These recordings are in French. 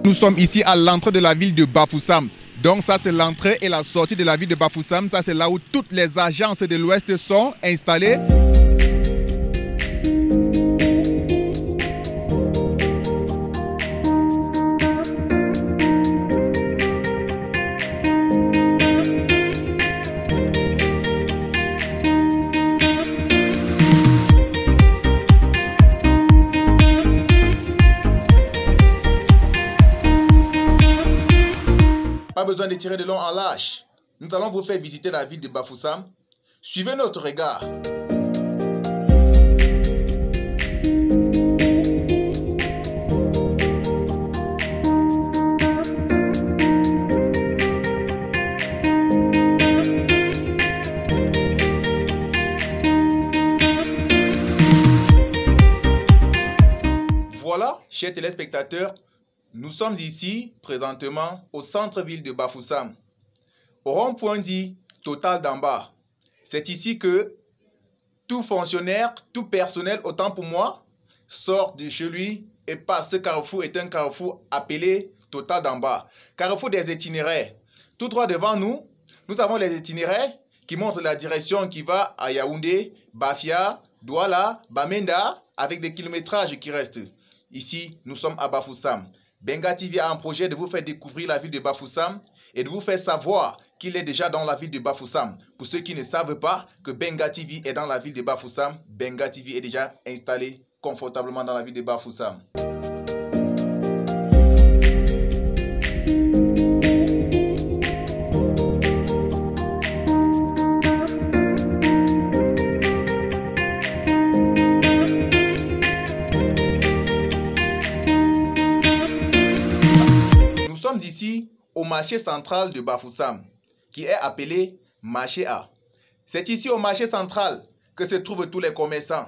Nous sommes ici à l'entrée de la ville de Bafoussam. Donc ça c'est l'entrée et la sortie de la ville de Bafoussam. Ça c'est là où toutes les agences de l'Ouest sont installées. Pas besoin de tirer de long en large. Nous allons vous faire visiter la ville de Bafoussam. Suivez notre regard. Voilà, chers téléspectateurs, nous sommes ici présentement au centre-ville de Bafoussam, au rond-point dit Total d'en bas. C'est ici que tout fonctionnaire, tout personnel, autant pour moi, sort de chez lui et passe. Ce carrefour est un carrefour appelé Total d'en bas. Carrefour des itinéraires. Tout droit devant nous, nous avons les itinéraires qui montrent la direction qui va à Yaoundé, Bafia, Douala, Bamenda, avec des kilométrages qui restent. Ici, nous sommes à Bafoussam. Benga TV a un projet de vous faire découvrir la ville de Bafoussam et de vous faire savoir qu'il est déjà dans la ville de Bafoussam. Pour ceux qui ne savent pas que Benga TV est dans la ville de Bafoussam, Benga TV est déjà installé confortablement dans la ville de Bafoussam. Nous sommes ici au marché central de Bafoussam, qui est appelé marché A. C'est ici au marché central que se trouvent tous les commerçants.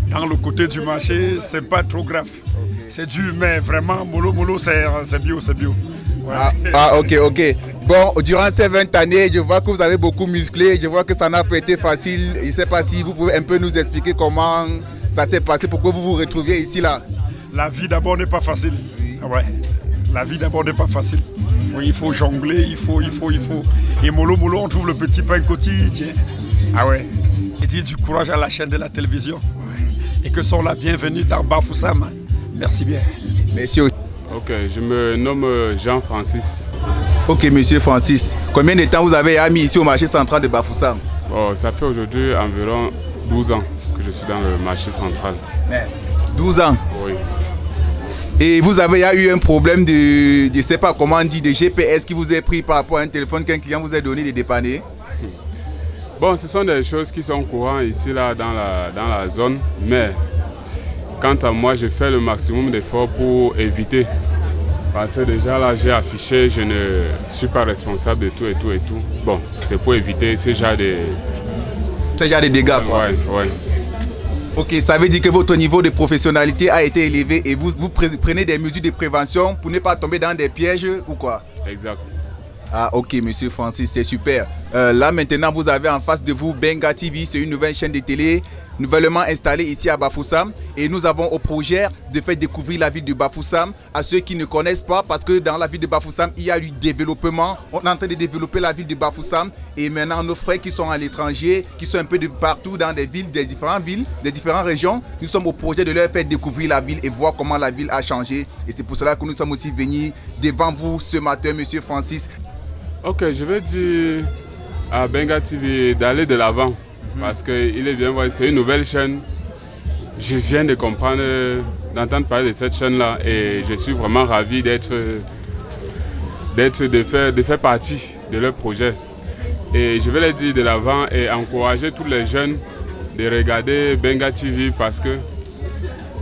Dans le côté du marché, c'est pas trop grave. Okay. C'est dur, mais vraiment, mollo, c'est bio, c'est bio. Ouais. Ok. Bon, durant ces 20 années, je vois que vous avez beaucoup musclé, je vois que ça n'a pas été facile. Je ne sais pas si vous pouvez un peu nous expliquer comment ça s'est passé, pourquoi vous vous retrouviez ici, là. La vie d'abord n'est pas facile. Oui. Ouais. La vie d'abord n'est pas facile. Oui, il faut jongler, il faut. Et mollo, on trouve le petit pain quotidien. Ah ouais. Et dire du courage à la chaîne de la télévision. Ouais. Et que sont la bienvenue dans Bafoussam. Merci bien. Merci. Ok, je me nomme Jean-Francis. Ok, monsieur Francis. Combien de temps vous avez mis ici au marché central de Bafoussam? Oh, ça fait aujourd'hui environ 12 ans que je suis dans le marché central. 12 ans? Oui. Et vous avez eu un problème de, je ne sais pas comment on dit, de GPS qui vous est pris par rapport à un téléphone qu'un client vous a donné de dépanner? Bon, ce sont des choses qui sont courantes ici, là, dans la zone. Mais, quant à moi, je fais le maximum d'efforts pour éviter. Parce que déjà, là, j'ai affiché, je ne suis pas responsable de tout et tout et tout. Bon, c'est pour éviter ce genre de... Ce genre de dégâts, quoi. Ouais. Ok, ça veut dire que votre niveau de professionnalité a été élevé et vous prenez des mesures de prévention pour ne pas tomber dans des pièges ou quoi? Exact. Ah ok, monsieur Francis, c'est super. Là maintenant, vous avez en face de vous Benga TV, c'est une nouvelle chaîne de télé nouvellement installée ici à Bafoussam. Et nous avons au projet de faire découvrir la ville de Bafoussam à ceux qui ne connaissent pas, parce que dans la ville de Bafoussam, il y a eu développement. On est en train de développer la ville de Bafoussam. Et maintenant, nos frères qui sont à l'étranger, qui sont un peu de partout dans des villes, des différentes régions, nous sommes au projet de leur faire découvrir la ville et voir comment la ville a changé. Et c'est pour cela que nous sommes aussi venus devant vous ce matin, monsieur Francis. Ok, je vais dire à Benga TV d'aller de l'avant. Parce qu'il est bien, c'est une nouvelle chaîne. Je viens de comprendre, d'entendre parler de cette chaîne-là et je suis vraiment ravi de faire partie de leur projet. Et je vais les dire de l'avant et encourager tous les jeunes de regarder Benga TV parce que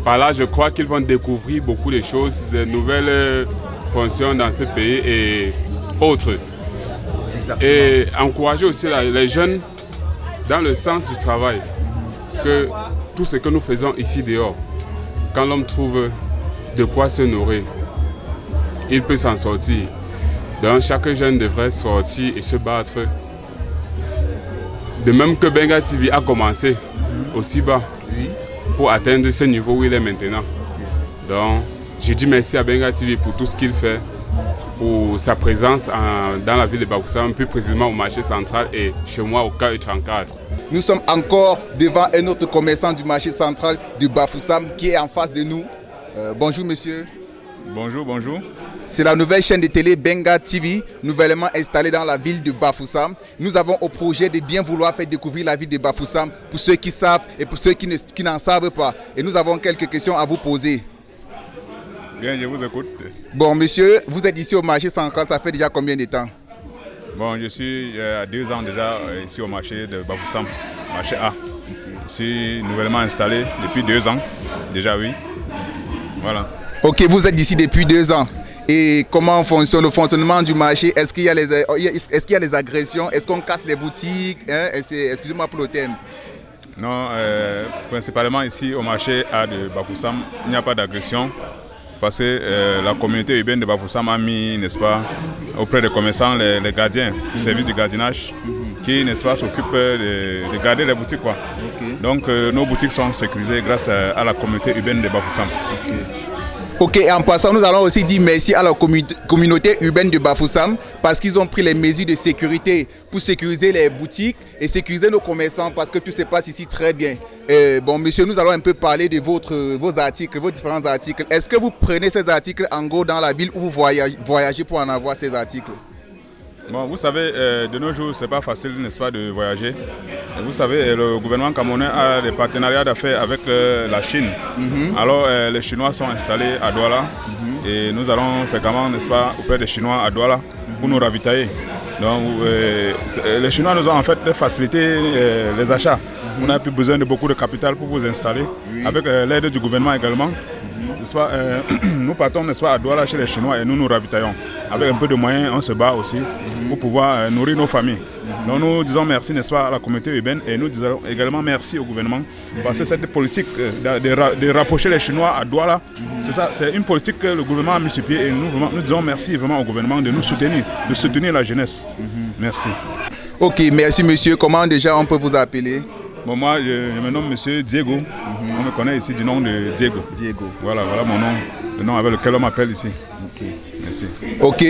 par là, je crois qu'ils vont découvrir beaucoup de choses, de nouvelles fonctions dans ce pays et autres. Et encourager aussi les jeunes dans le sens du travail, que tout ce que nous faisons ici dehors, quand l'homme trouve de quoi se nourrir, il peut s'en sortir. Donc chaque jeune devrait sortir et se battre. De même que Benga TV a commencé aussi bas pour atteindre ce niveau où il est maintenant. Donc je dis merci à Benga TV pour tout ce qu'il fait, pour sa présence dans la ville de Bafoussam, plus précisément au marché central et chez moi au KE34. Nous sommes encore devant un autre commerçant du marché central de Bafoussam qui est en face de nous. Bonjour monsieur. Bonjour, bonjour. C'est la nouvelle chaîne de télé Benga TV, nouvellement installée dans la ville de Bafoussam. Nous avons au projet de bien vouloir faire découvrir la ville de Bafoussam pour ceux qui savent et pour ceux qui n'en savent pas. Et nous avons quelques questions à vous poser. Bien, je vous écoute. Bon, monsieur, vous êtes ici au marché central, ça fait déjà combien de temps? Bon, je suis à 2 ans déjà ici au marché de Bafoussam, marché A. Je suis nouvellement installé depuis 2 ans, déjà oui. Voilà. Ok, vous êtes ici depuis 2 ans. Et comment fonctionne le fonctionnement du marché? Est-ce qu'il y a les agressions? Est-ce qu'on casse les boutiques, hein? Excusez-moi pour le thème. Non, principalement ici au marché A de Bafoussam, il n'y a pas d'agression. Parce que la communauté urbaine de Bafoussam a mis, n'est-ce pas, auprès des commerçants, les gardiens, le service du gardiennage, qui, n'est-ce pas, s'occupent de garder les boutiques, quoi. Okay. Donc nos boutiques sont sécurisées grâce à la communauté urbaine de Bafoussam. Ok, et en passant, nous allons aussi dire merci à la communauté urbaine de Bafoussam parce qu'ils ont pris les mesures de sécurité pour sécuriser les boutiques et sécuriser nos commerçants parce que tout se passe ici très bien. Bon, monsieur, nous allons un peu parler de vos articles, vos différents articles. Est-ce que vous prenez ces articles en gros dans la ville ou vous voyagez pour en avoir ces articles? Bon, vous savez, de nos jours, ce n'est pas facile, n'est-ce pas, de voyager. Et vous savez, le gouvernement camerounais a des partenariats d'affaires avec la Chine. Alors, les Chinois sont installés à Douala et nous allons fréquemment, n'est-ce pas, auprès des Chinois à Douala pour nous ravitailler. Donc, les Chinois nous ont en fait facilité les achats. On n'a plus besoin de beaucoup de capital pour vous installer, avec l'aide du gouvernement également. Pas, nous partons, n'est-ce pas, à Douala chez les Chinois et nous nous ravitaillons. Avec un peu de moyens, on se bat aussi pour pouvoir nourrir nos familles. Donc nous disons merci, n'est-ce pas, à la communauté urbaine et nous disons également merci au gouvernement parce que cette politique de rapprocher les Chinois à Douala, c'est une politique que le gouvernement a mis sur pied et nous disons merci vraiment au gouvernement de nous soutenir, de soutenir la jeunesse. Merci. Ok, merci monsieur. Comment déjà on peut vous appeler? Bon, moi, je me nomme monsieur Diego. On me connaît ici du nom de Diego. Diego. Voilà mon nom, le nom avec lequel on m'appelle ici. Ok. Merci. Ok,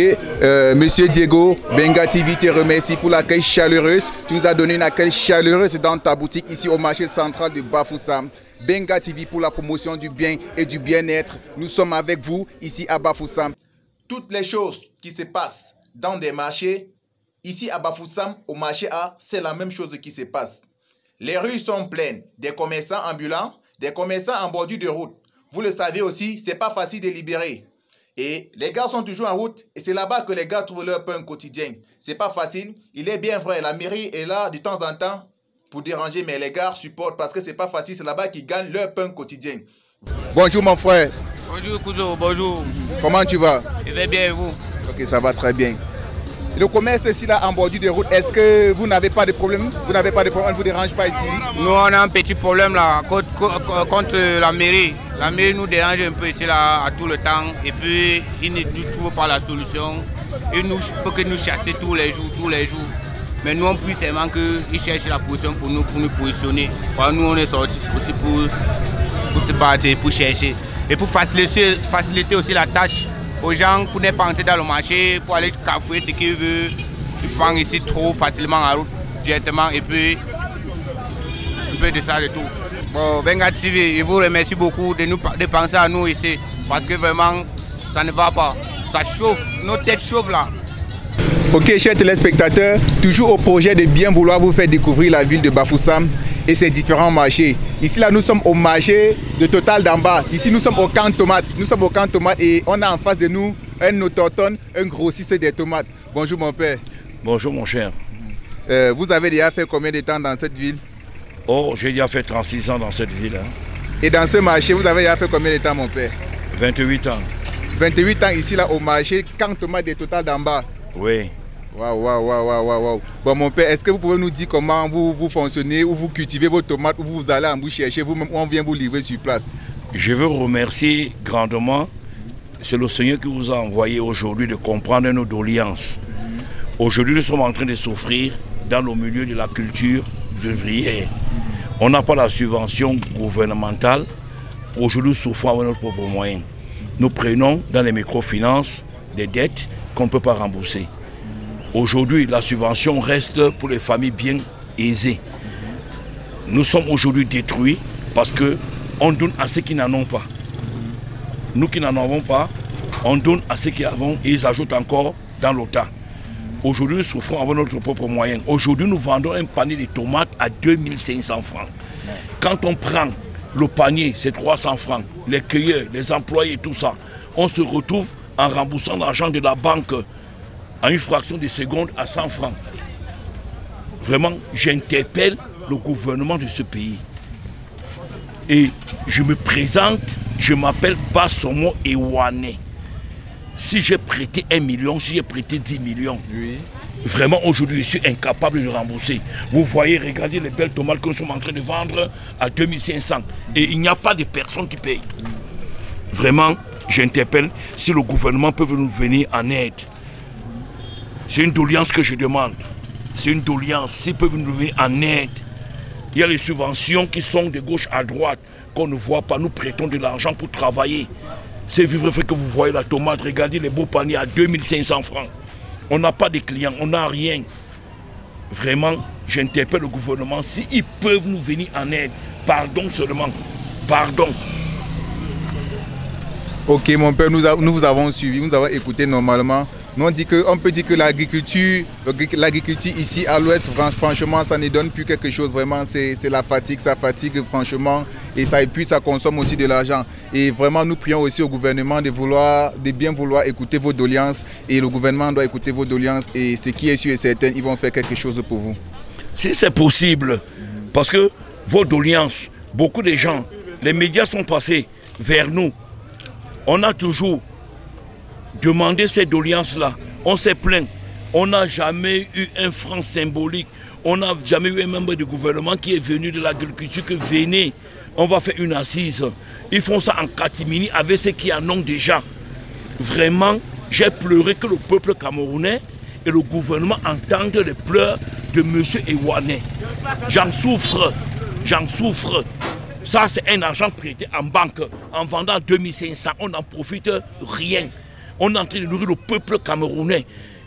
monsieur Diego, Benga TV te remercie pour l'accueil chaleureuse. Tu nous as donné une accueil chaleureuse dans ta boutique ici au marché central de Bafoussam. Benga TV pour la promotion du bien et du bien-être. Nous sommes avec vous ici à Bafoussam. Toutes les choses qui se passent dans des marchés, ici à Bafoussam, au marché A, c'est la même chose qui se passe. Les rues sont pleines, des commerçants ambulants, des commerçants en bordure de route. Vous le savez aussi, ce n'est pas facile de libérer. Et les gars sont toujours en route et c'est là-bas que les gars trouvent leur pain quotidien. Ce n'est pas facile, il est bien vrai, la mairie est là de temps en temps pour déranger, mais les gars supportent parce que ce n'est pas facile, c'est là-bas qu'ils gagnent leur pain quotidien. Bonjour mon frère. Bonjour Kouzo, bonjour. Comment tu vas? Je vais bien et vous? Ok, ça va très bien. Le commerce ici là en bordure de route, est-ce que vous n'avez pas de problème? Vous n'avez pas de problème, on ne vous dérange pas ici? Nous on a un petit problème là contre la mairie. La mairie nous dérange un peu ici là à tout le temps et puis ils ne trouvent pas la solution. Il faut que nous chassions tous les jours. Mais nous on prie seulement qu'ils cherchent la position pour nous positionner. Alors, nous on est sortis aussi pour se battre, pour chercher. Et pour faciliter aussi la tâche aux gens pour ne pas entrer dans le marché, pour aller cafouiller ce qu'ils veulent. Ils prennent ici trop facilement la route directement et puis un peu de ça de tout. Bon, Benga TV, je vous remercie beaucoup de penser à nous ici parce que vraiment ça ne va pas. Ça chauffe, nos têtes chauffent là. Ok, chers téléspectateurs, toujours au projet de bien vouloir vous faire découvrir la ville de Bafoussam et ses différents marchés. Ici, là, nous sommes au marché de Total d'en bas. Ici, nous sommes au camp tomate. Nous sommes au camp tomate et on a en face de nous un autochtone, un grossiste des tomates. Bonjour, mon père. Bonjour, mon cher. Vous avez déjà fait combien de temps dans cette ville? Oh, j'ai déjà fait 36 ans dans cette ville. Hein. Et dans ce marché, vous avez déjà fait combien de temps, mon père? 28 ans. 28 ans ici, là, au marché camp tomate de Total d'en bas. Oui. Waouh. Bon, mon père, est-ce que vous pouvez nous dire comment vous fonctionnez, où vous cultivez vos tomates, où vous allez en vous chercher, vous-même, où on vient vous livrer sur place? Je veux remercier grandement. C'est le Seigneur qui vous a envoyé aujourd'hui de comprendre nos doléances. Aujourd'hui, nous sommes en train de souffrir dans le milieu de la culture vivrière. On n'a pas la subvention gouvernementale. Aujourd'hui, nous souffrons avec nos propres moyens. nous prenons dans les microfinances des dettes qu'on ne peut pas rembourser. Aujourd'hui, la subvention reste pour les familles bien aisées. Nous sommes aujourd'hui détruits parce qu'on donne à ceux qui n'en ont pas. Nous qui n'en avons pas, on donne à ceux qui en ont et ils ajoutent encore dans l'OTA. Aujourd'hui, nous souffrons avec notre propre moyen. Aujourd'hui, nous vendons un panier de tomates à 2500 francs. Quand on prend le panier, c'est 300 francs. Les cueilleurs, les employés, tout ça, on se retrouve en remboursant l'argent de la banque en une fraction de seconde à 100 francs. Vraiment, j'interpelle le gouvernement de ce pays. Et je me présente, je m'appelle Bassomo Ewane. Si j'ai prêté 1 million, si j'ai prêté 10 millions, oui. Vraiment aujourd'hui je suis incapable de rembourser. Vous voyez, regardez les belles tomates que nous sommes en train de vendre à 2500. Et il n'y a pas de personne qui paye. Vraiment, j'interpelle si le gouvernement peut nous venir en aide. C'est une doléance que je demande. C'est une doléance, s'ils peuvent nous venir en aide. Il y a les subventions qui sont de gauche à droite, qu'on ne voit pas. Nous prêtons de l'argent pour travailler. C'est vivre fait que vous voyez la tomate, regardez les beaux paniers à 2500 francs. On n'a pas de clients, on n'a rien. Vraiment, j'interpelle le gouvernement, s'ils peuvent nous venir en aide, pardon seulement, pardon. Ok mon père, nous vous avons suivi, nous avons écouté normalement. Nous on peut dire que l'agriculture ici à l'ouest, franchement, ça ne donne plus quelque chose. Vraiment, c'est la fatigue, ça fatigue franchement. Et puis ça consomme aussi de l'argent. Et vraiment, nous prions aussi au gouvernement de bien vouloir écouter vos doléances. Et le gouvernement doit écouter vos doléances. Et ce qui est sûr et certain, ils vont faire quelque chose pour vous. Si c'est possible, parce que vos doléances, beaucoup de gens, les médias sont passés vers nous. On a toujours demandé ces doléances-là. On s'est plaint. On n'a jamais eu un franc symbolique. On n'a jamais eu un membre du gouvernement qui est venu de l'agriculture que venez, on va faire une assise. Ils font ça en catimini avec ceux qui en ont déjà. Vraiment, j'ai pleuré que le peuple camerounais et le gouvernement entendent les pleurs de M. Ewane. J'en souffre. J'en souffre. Ça, c'est un argent prêté en banque. En vendant 2500, on n'en profite rien. On est en train de nourrir le peuple camerounais.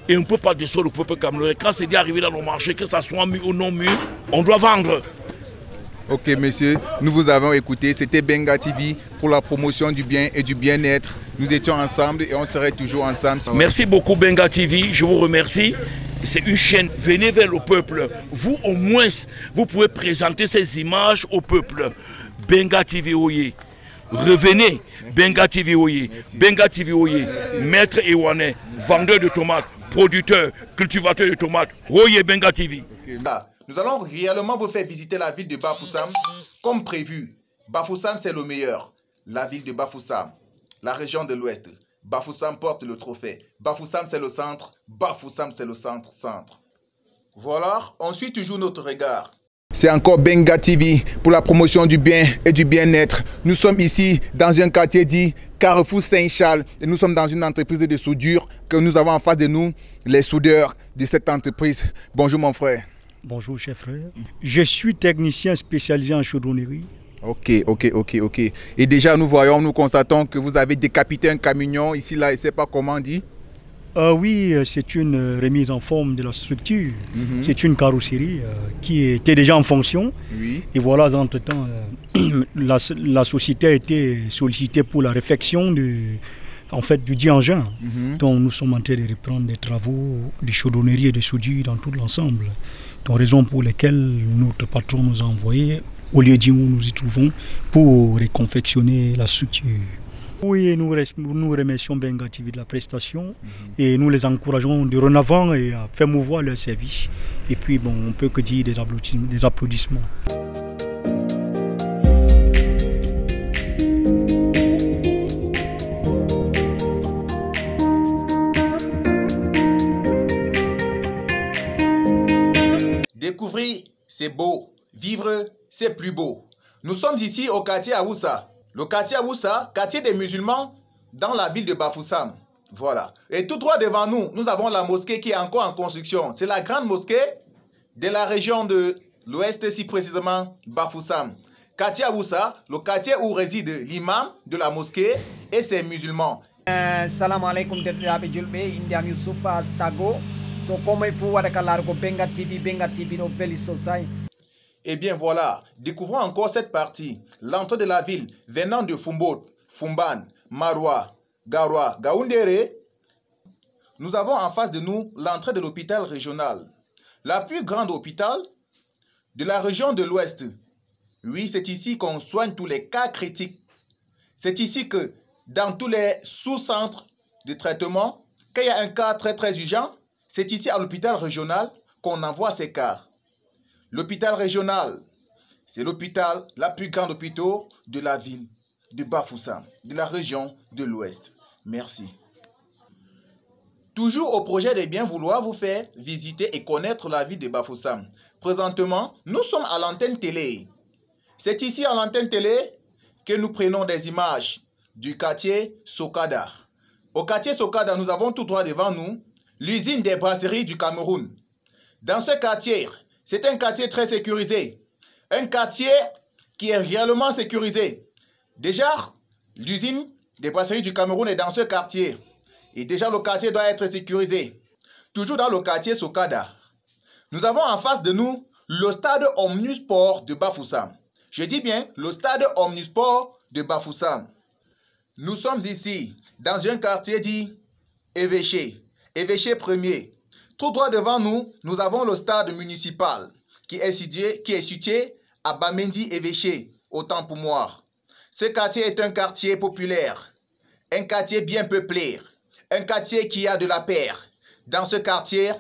Et on ne peut pas décevoir le peuple camerounais. Quand c'est d'arriver dans le marché, que ça soit mûr ou non mûr, on doit vendre. Ok monsieur, nous vous avons écouté. C'était Benga TV pour la promotion du bien et du bien-être. Nous étions ensemble et on serait toujours ensemble. Merci beaucoup Benga TV, je vous remercie. C'est une chaîne, venez vers le peuple. Vous au moins, vous pouvez présenter ces images au peuple. Benga TV Oye. Revenez, Benga TV Oye. Benga TV Oye. Maître Ewane, vendeur de tomates, producteur, cultivateur de tomates. Oye Benga TV. Okay. Nous allons réellement vous faire visiter la ville de Bafoussam comme prévu. Bafoussam, c'est le meilleur. La ville de Bafoussam, la région de l'Ouest. Bafoussam porte le trophée. Bafoussam, c'est le centre. Bafoussam, c'est le centre. Voilà, on suit toujours notre regard. C'est encore Benga TV pour la promotion du bien et du bien-être. Nous sommes ici dans un quartier dit Carrefour Saint-Charles et nous sommes dans une entreprise de soudure que nous avons en face de nous, les soudeurs de cette entreprise. Bonjour mon frère. Bonjour chef frère. Je suis technicien spécialisé en chaudronnerie. Ok. Et déjà nous constatons que vous avez décapité un camion ici là, je ne sais pas comment on dit. Oui, c'est une remise en forme de la structure. C'est une carrosserie qui était déjà en fonction. Oui. Et voilà, entre-temps, la société a été sollicitée pour la réfection du dit engin. Donc nous sommes en train de reprendre des travaux de chaudronnerie et de soudure dans tout l'ensemble. Donc raison pour laquelle notre patron nous a envoyé au lieu où nous y trouvons pour reconfectionner la structure. Oui, nous remercions Benga TV de la prestation et nous les encourageons de renavant et à faire mouvoir leur service. Et puis, bon, on ne peut que dire des applaudissements. Découvrir, c'est beau. Vivre, c'est plus beau. Nous sommes ici au quartier Awoussa. Le quartier Awoussa, quartier des musulmans dans la ville de Bafoussam. Voilà. Et tout droit devant nous, nous avons la mosquée qui est encore en construction. C'est la grande mosquée de la région de l'Ouest, si précisément Bafoussam. Quartier Awoussa, le quartier où réside l'imam de la mosquée et ses musulmans. Salam alaikum derɗiraɓe julɓe, indiyam Youssoufa Stago. So komoye fu waɗa largo Benga TV ɗo veli sosai. Eh bien voilà, découvrons encore cette partie. L'entrée de la ville venant de Fumbot, Fumban, Maroua, Garoua, Gaoundéré. Nous avons en face de nous l'entrée de l'hôpital régional. La plus grande hôpital de la région de l'Ouest. Oui, c'est ici qu'on soigne tous les cas critiques. C'est ici que dans tous les sous-centres de traitement, quand il y a un cas très urgent, c'est ici à l'hôpital régional qu'on envoie ces cas. L'hôpital régional, c'est l'hôpital, la plus grande hôpital de la ville de Bafoussam, de la région de l'Ouest. Merci. Toujours au projet de bien vouloir vous faire visiter et connaître la ville de Bafoussam. Présentement, nous sommes à l'antenne télé. C'est ici à l'antenne télé que nous prenons des images du quartier Sokada. Au quartier Sokada, nous avons tout droit devant nous l'usine des brasseries du Cameroun. Dans ce quartier, c'est un quartier très sécurisé. Un quartier qui est réellement sécurisé. Déjà, l'usine des brasseries du Cameroun est dans ce quartier. Et déjà, le quartier doit être sécurisé. Toujours dans le quartier Sokada, nous avons en face de nous le stade Omnisport de Bafoussam. Je dis bien le stade Omnisport de Bafoussam. Nous sommes ici dans un quartier dit Évêché, Évêché 1er. Tout droit devant nous, nous avons le stade municipal qui est situé à Bamendi Évêché, autant pour moi. Ce quartier est un quartier populaire, un quartier bien peuplé, un quartier qui a de la paix. Dans ce quartier,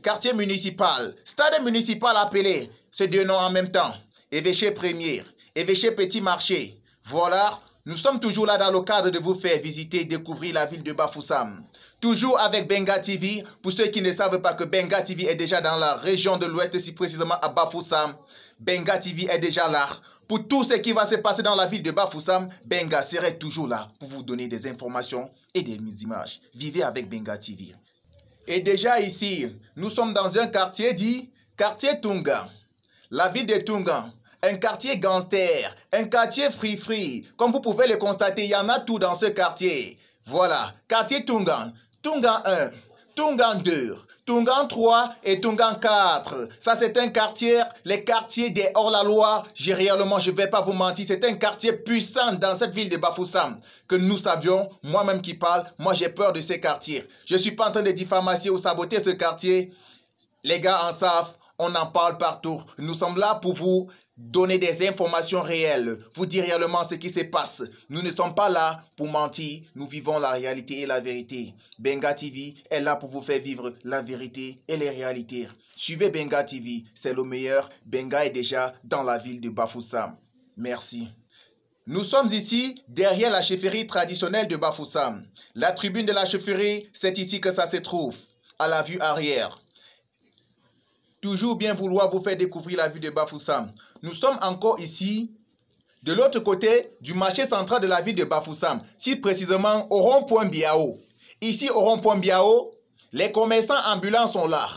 quartier municipal, stade municipal appelé, ces deux noms en même temps, Évêché 1er, Évêché Petit Marché. Voilà, nous sommes toujours là dans le cadre de vous faire visiter et découvrir la ville de Bafoussam. Toujours avec Benga TV, pour ceux qui ne savent pas que Benga TV est déjà dans la région de l'Ouest, si précisément à Bafoussam. Benga TV est déjà là. Pour tout ce qui va se passer dans la ville de Bafoussam, Benga serait toujours là pour vous donner des informations et des images. Vivez avec Benga TV. Et déjà ici, nous sommes dans un quartier dit quartier Tunga. La ville de Tunga, un quartier gangster, un quartier free-free. Comme vous pouvez le constater, il y en a tout dans ce quartier. Voilà, quartier Tunga. Tunga 1, Tunga 2, Tunga 3 et Tunga 4. Ça, c'est un quartier, les quartiers des hors-la-loi. Réellement, je ne vais pas vous mentir, c'est un quartier puissant dans cette ville de Bafoussam que nous savions. Moi-même qui parle, moi j'ai peur de ces quartiers. Je ne suis pas en train de diffamer ou saboter ce quartier. Les gars en savent, on en parle partout. Nous sommes là pour vous donner des informations réelles, vous dire réellement ce qui se passe. Nous ne sommes pas là pour mentir, nous vivons la réalité et la vérité. Benga TV est là pour vous faire vivre la vérité et les réalités. Suivez Benga TV, c'est le meilleur. Benga est déjà dans la ville de Bafoussam. Merci. Nous sommes ici derrière la chefferie traditionnelle de Bafoussam. La tribune de la chefferie, c'est ici que ça se trouve, à la vue arrière. Toujours bien vouloir vous faire découvrir la ville de Bafoussam. Nous sommes encore ici, de l'autre côté du marché central de la ville de Bafoussam, si précisément au rond-point Biao. Ici au rond-point Biao, les commerçants ambulants sont là.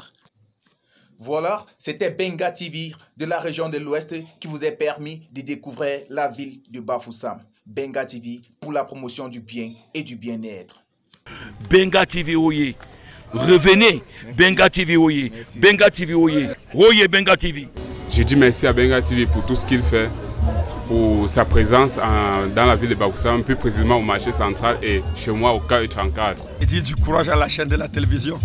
Voilà, c'était Benga TV de la région de l'Ouest qui vous a permis de découvrir la ville de Bafoussam. Benga TV pour la promotion du bien et du bien-être. Benga TV, oui. Revenez, Benga TV, oui. Benga TV, oui. Oui, Benga TV. Je dis merci à Benga TV pour tout ce qu'il fait, pour sa présence dans la ville de Bafoussam, plus précisément au marché central et chez moi au KE34. Et dire du courage à la chaîne de la télévision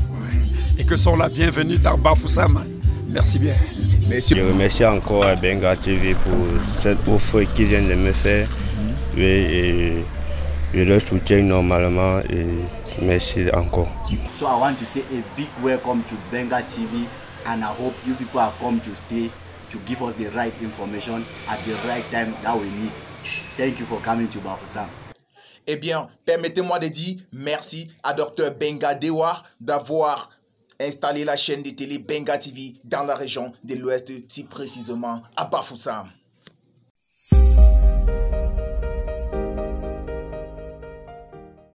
et que sont la bienvenue dans Bafoussam. Merci bien. Merci. Je remercie encore à Benga TV pour cette offre qu'ils viennent de me faire. Oui, et je leur soutiens normalement et merci encore. So I want to say a big welcome to Benga TV and I hope you people have come to stay to give us the right information at the right time that we need. Thank you for coming to Bafoussam. Eh bien, permettez-moi de dire merci à Dr Benga Dewa d'avoir installé la chaîne de télé Benga TV dans la région de l'Ouest, si précisément à Bafoussam.